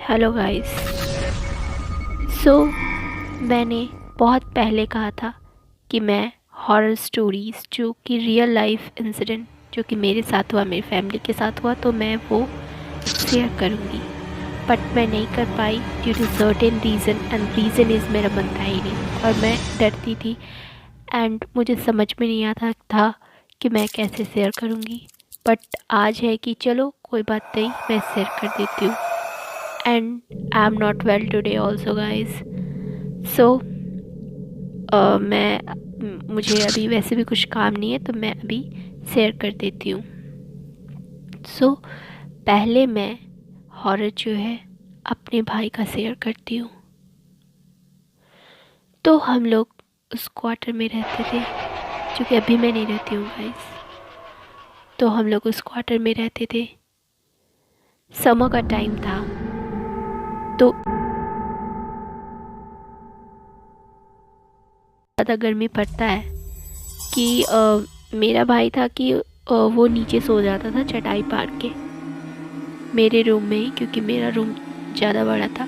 Hello guys. सो मैंने बहुत पहले कहा था कि मैं हॉरर स्टोरीज़ जो कि रियल लाइफ इंसिडेंट जो कि मेरे साथ हुआ, मेरी फैमिली के साथ हुआ, तो मैं वो शेयर करूँगी। बट मैं नहीं कर पाई due to certain reason, and reason is मेरा मन था ही नहीं और मैं डरती थी एंड मुझे समझ में नहीं आता था कि मैं कैसे शेयर करूँगी। बट आज है कि चलो कोई बात नहीं, मैं शेयर कर देती हूँ। And I am not well today also guys. So मुझे अभी वैसे भी कुछ काम नहीं है, तो मैं अभी शेयर कर देती हूँ। सो पहले मैं हॉरर जो है अपने भाई का शेयर करती हूँ। तो हम लोग उस क्वार्टर में रहते थे, जो कि अभी मैं नहीं रहती हूँ गाइज। तो हम लोग उस क्वार्टर में रहते थे। समर का टाइम था, तो ज़्यादा गर्मी पड़ता है कि मेरा भाई था कि वो नीचे सो जाता था चटाई पार के मेरे रूम में ही, क्योंकि मेरा रूम ज़्यादा बड़ा था,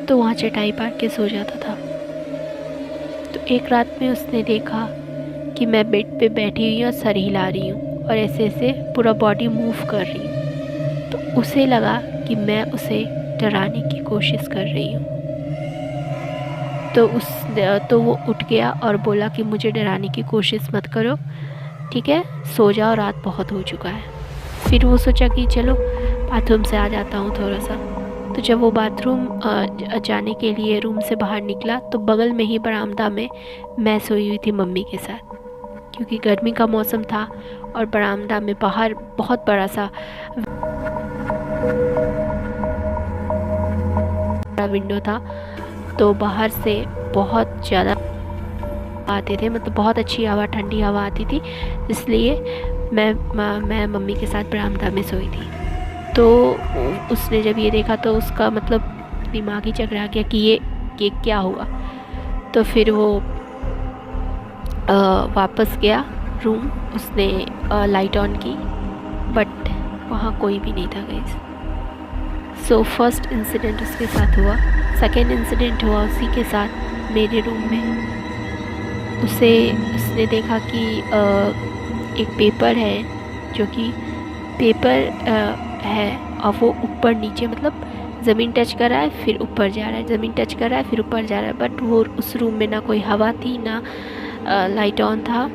तो वहाँ चटाई पार के सो जाता था। तो एक रात में उसने देखा कि मैं बेड पे बैठी हुई और सर हिला रही हूँ और ऐसे ऐसे पूरा बॉडी मूव कर रही हूँ। तो उसे लगा कि मैं उसे डराने की कोशिश कर रही हूँ। तो वो उठ गया और बोला कि मुझे डराने की कोशिश मत करो, ठीक है, सो जाओ, रात बहुत हो चुका है। फिर वो सोचा कि चलो बाथरूम से आ जाता हूँ थोड़ा सा। तो जब वो बाथरूम जाने के लिए रूम से बाहर निकला, तो बगल में ही बरामदा में मैं सोई हुई थी मम्मी के साथ, क्योंकि गर्मी का मौसम था और बरामदा में बाहर बहुत बड़ा सा विंडो था, तो बाहर से बहुत ज़्यादा आते थे, मतलब बहुत अच्छी हवा, ठंडी हवा आती थी, इसलिए मैं मम्मी के साथ बरामदा में सोई थी। तो उसने जब ये देखा तो उसका मतलब दिमाग ही चकरा गया कि ये क्या हुआ। तो फिर वो वापस गया रूम, उसने लाइट ऑन की, बट वहाँ कोई भी नहीं था गाइस। सो फर्स्ट इंसिडेंट उसके साथ हुआ। सेकेंड इंसिडेंट हुआ उसी के साथ मेरे रूम में। उसने देखा कि एक पेपर है, जो कि पेपर है और वो ऊपर नीचे, मतलब ज़मीन टच कर रहा है फिर ऊपर जा रहा है, ज़मीन टच कर रहा है फिर ऊपर जा रहा है। बट वो उस रूम में ना कोई हवा थी, ना लाइट ऑन था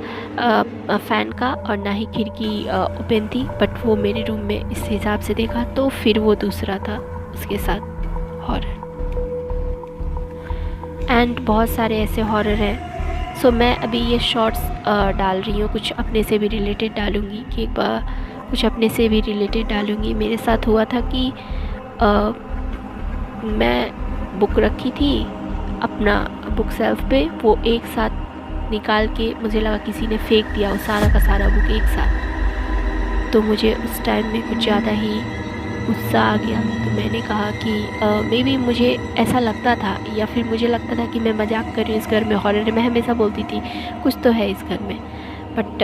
फ़ैन का, और ना ही खिड़की ओपन थी। बट वो मेरे रूम में इस हिसाब से देखा, तो फिर वो दूसरा था उसके साथ हॉरर। एंड बहुत सारे ऐसे हॉरर हैं। सो मैं अभी ये शॉर्ट्स डाल रही हूँ, कुछ अपने से भी रिलेटेड डालूँगी, कि एक बार कुछ अपने से भी रिलेटेड डालूँगी। मेरे साथ हुआ था कि मैं बुक रखी थी अपना बुक शेल्फ पे, वो एक साथ निकाल के मुझे लगा किसी ने फेंक दिया, वो सारा का सारा बुक एक साथ। तो मुझे उस टाइम में कुछ ज़्यादा ही गुस्सा आ गया। तो मैंने कहा कि मे बी मुझे ऐसा लगता था, या फिर मुझे लगता था कि मैं मजाक कर रही हूँ, इस घर में हॉरर है। मैं हमेशा बोलती थी कुछ तो है इस घर में, बट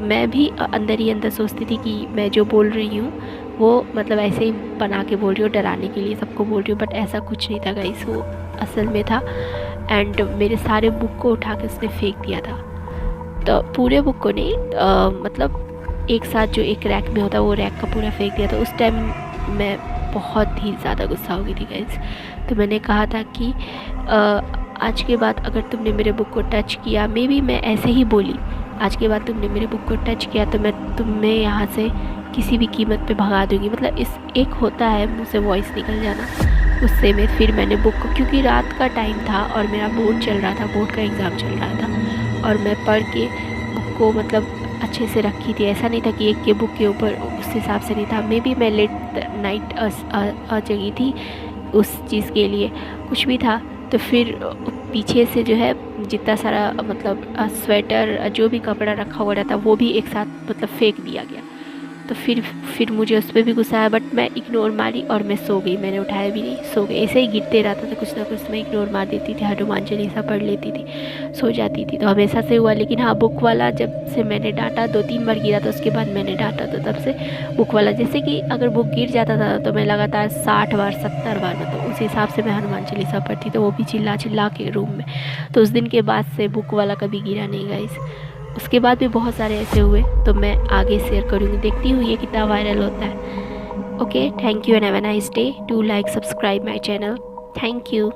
मैं भी अंदर ही अंदर सोचती थी कि मैं जो बोल रही हूँ वो मतलब ऐसे ही बना के बोल रही हूँ, डराने के लिए सबको बोल रही हूँ, बट ऐसा कुछ नहीं था गाइस, वो असल में था। एंड मेरे सारे बुक को उठा के उसने फेंक दिया था। तो पूरे बुक को नहीं, मतलब एक साथ जो एक रैक में होता है वो रैक का पूरा फेंक दिया। तो उस टाइम मैं बहुत ही ज़्यादा गुस्सा हो गई थी गाइस। तो मैंने कहा था कि आज के बाद अगर तुमने मेरे बुक को टच किया, मे बी मैं ऐसे ही बोली, आज के बाद तुमने मेरे बुक को टच किया तो मैं तुम्हें यहाँ से किसी भी कीमत पे भगा दूँगी। मतलब इस एक होता है मुँह से वॉइस निकल जाना, उससे मैं फिर मैंने बुक को, क्योंकि रात का टाइम था और मेरा बोर्ड चल रहा था, बोर्ड का एग्ज़ाम चल रहा था, और मैं पढ़ के बुक को मतलब अच्छे से रखी थी। ऐसा नहीं था कि एक के बुक के ऊपर, उस हिसाब से नहीं था। मे बी मैं लेट नाइट जगी थी उस चीज़ के लिए, कुछ भी था। तो फिर पीछे से जो है जितना सारा मतलब स्वेटर, जो भी कपड़ा रखा हुआ रहता वो भी एक साथ मतलब फेंक दिया गया। तो फिर मुझे उस पर भी गुस्सा आया, बट मैं इग्नोर मारी और मैं सो गई। मैंने उठाया भी नहीं, सो गई। ऐसे ही गिरते रहता था कुछ ना कुछ, मैं इग्नोर मार देती थी, हनुमान चालीसा पढ़ लेती थी, सो जाती थी। तो हमेशा से हुआ। लेकिन हाँ, बुक वाला जब से मैंने डांटा, 2-3 बार गिरा था उसके बाद मैंने डांटा, तो तब से बुक वाला, जैसे कि अगर बुक गिर जाता था तो मैं लगातार 60 बार 70 बार, मतलब उस हिसाब से मैं हनुमान चालीसा पढ़ती, तो वो भी चिल्ला चिल्ला के रूम में। तो उस दिन के बाद से बुक वाला कभी गिरा नहीं गाइस। उसके बाद भी बहुत सारे ऐसे हुए, तो मैं आगे शेयर करूँगी, देखती हूँ ये कितना वायरल होता है। Okay, thank you and have a nice day. Do like, subscribe my channel. Thank you.